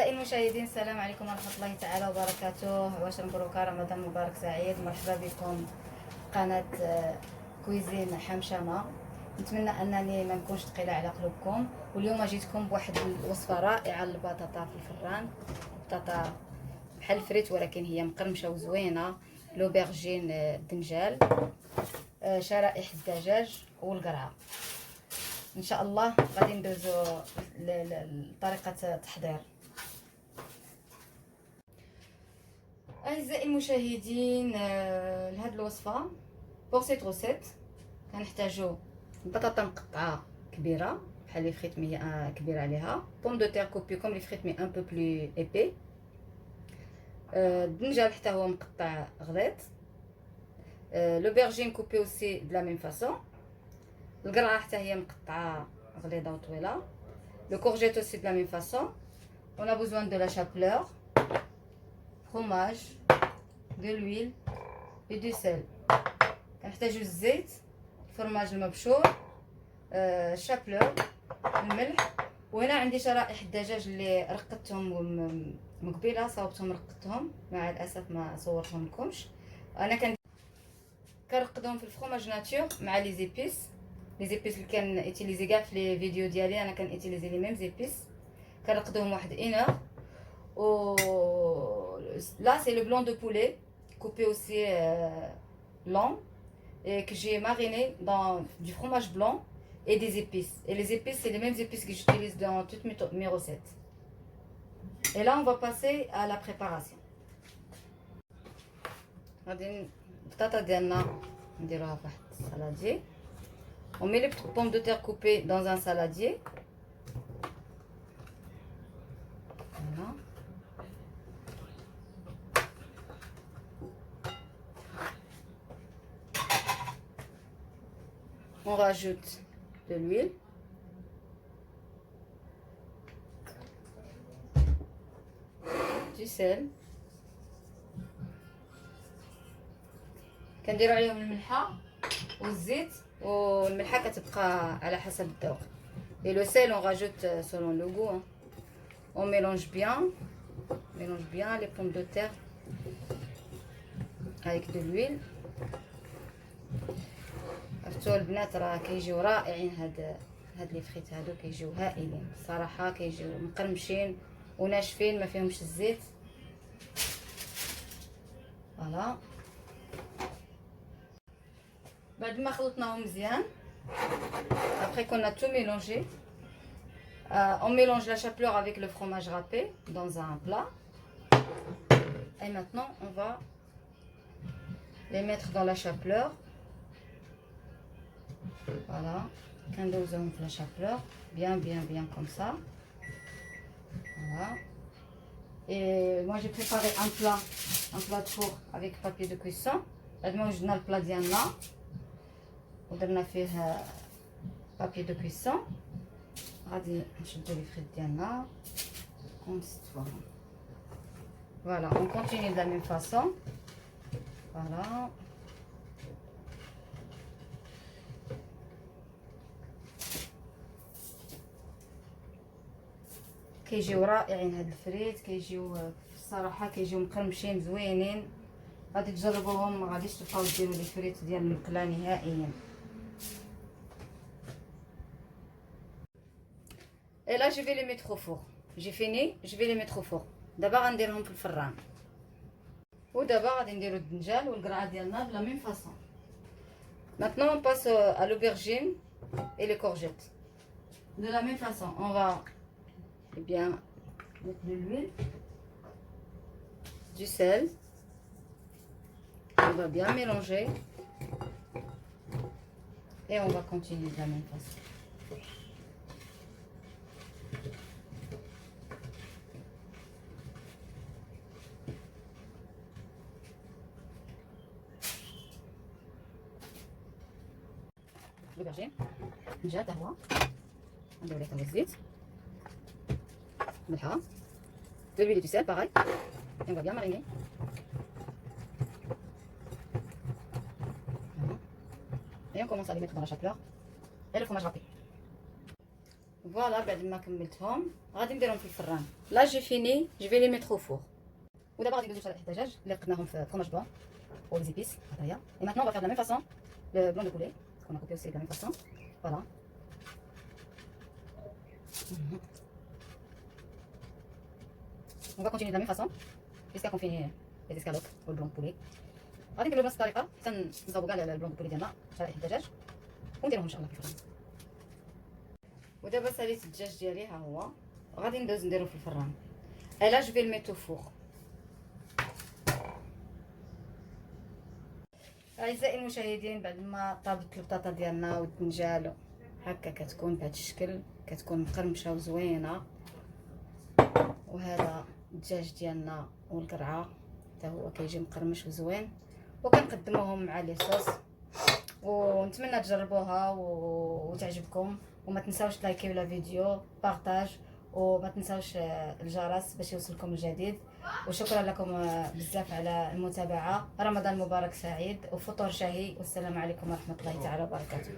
أعزائي المشاهدين، السلام عليكم ورحمة الله تعالى وبركاته. واش مبروك، رمضان مبارك سعيد. مرحبا بكم قناة كويزين حمشمة. نتمنى انني ما نكونش ثقيله على قلوبكم، واليوم جيتكم بواحد الوصفه رائعه للبطاطا في الفران. بطاطا بحال الفريت ولكن هي مقرمشه وزوينه. لوبرجين، الدنجال، شرائح الدجاج والقرعه. ان شاء الله غادي ندوزو لطريقه التحضير. اعزائي المشاهدين، لهاد الوصفه بور سيت روسيت كنحتاجو بطاطا مقطعه كبيره بحال لي فريت مي كبيره عليها، بوم دو تير كوبي كوم لي فريت مي ان بو بلو ايبي، الدنجال حتى هو مقطع غليظ، لوبرجين كوبي اوسي دو لا ميم فاصون، القرعه حتى هي مقطعه غليظه وطويله، لو كورجيت اوسي دو لا ميم فاصون. On a besoin de la chapelure, fromage, de l'huile et du sel. كنحتاجو الزيت، الفرماج المبشور، الشابلور، الملح. وهنا عندي شرائح الدجاج اللي رقدتهم مقبله، صاوبتهم رقدتهم، مع الاسف ما صورتهم لكمش. انا كنرقدهم في الفرماج ناتور مع لي زيبيس اللي كان ايتيليزي كاع في لي فيديو ديالي. انا كان ايتيليزي لي ميم زيبيس، كنرقدهم واحد 1 heure. و là c'est le blanc de poulet coupé aussi long et que j'ai mariné dans du fromage blanc et des épices. Et les épices, c'est les mêmes épices que j'utilise dans toutes mes recettes. Et là, on va passer à la préparation. On met les petites pommes de terre coupées dans un saladier. Voilà. On rajoute de l'huile, du sel, كنديروا عليهم الملحه والزيت، والملحه كتبقى على حسب الذوق. et le sel on rajoute selon le goût. On mélange bien les pommes de terre avec de l'huile. عرفتوا البنات راه كيجيو رائعين. هاد لي فريت هادو كيجيو هائلين الصراحه، كيجيو مقرمشين وناشفين ما فيهمش الزيت. فوالا بعد ما خلطناهم مزيان، après qu'on a tout mélangé, on mélange la chapelure avec le fromage râpé dans un plat. Et maintenant on va les mettre dans la chapelure. Voilà, كندوزهم في la chapelure bien comme ça. Voilà. Et moi j'ai préparé un plat de four avec papier de cuisson. بعد ما وجدنا البلا ديالنا ودرنا فيه papier de cuisson، غادي نشدو لي فريت ديالنا ونستوهم. Voilà, on continue de la même façon. Voilà. كيجيو رائعين هاد الفريت، كيجيو الصراحه كيجيو مقرمشين زوينين. غادي تجربوهم، ما غاديش تبقاو ديروا لي فريت ديال المقله نهائيا. Et là je vais les mettre au four. J'ai fini, je vais les mettre au four. دابا غنديرهم في الفران. ودابا غادي نديرو الدنجال والقرعه ديالنا بلا ميم فاصون. Maintenant on passe à l'aubergine et les courgettes. De la même façon, on va bien mettre de l'huile, du sel. On va bien mélanger et on va continuer de la même façon. l'aubergine déjà تهوى، نديرو ليه الزيت، ملحه، de l'huile et du sel pareil, et on va bien mariner. Et on commence à les mettre dans la chapelure et le fromage râpé. Voilà, بعد ما كملتهم غادي نديرهم في الفران. لا جي فيني جو في لي ميتر او فور. ودابا غادي ندوزو شرائح الدجاج اللي قدناهم في فرماج بلون و لي زيبيس هذايا. اي ماتنون فا فير لا ميم فاصون لو بلون دو بولي كون كوبي اوسي لا ميم فاصون. فوالا. On va continuer de la même façon jusqu'à qu'on finisse les escalopes ou le blanc de poulet. غادي نديرو بنفس الطريقه حتى نصاوبو كاع البلون دو بولي ديالنا شرائح الدجاج ونديروهم ان شاء الله في الفران. ودابا ساليت الدجاج ديالي ها هو غادي ندوز نديرو في الفران. الا جو في الميتو فوغ. اعزائي المشاهدين بعد ما طابت البطاطا ديالنا والدنجال هكا كتكون بهذا الشكل كتكون مقرمشه وزوينه. وهذا الدجاج ديالنا والقرعه حتى هو كيجي مقرمش وزوين وكنقدموهم مع لي صوص. ونتمنى تجربوها وتعجبكم وما تنساوش لايكيو لا فيديو بارطاج وما تنساوش الجرس باش يوصلكم الجديد. وشكرا لكم بزاف على المتابعه. رمضان مبارك سعيد وفطور شهي والسلام عليكم ورحمه الله تعالى وبركاته.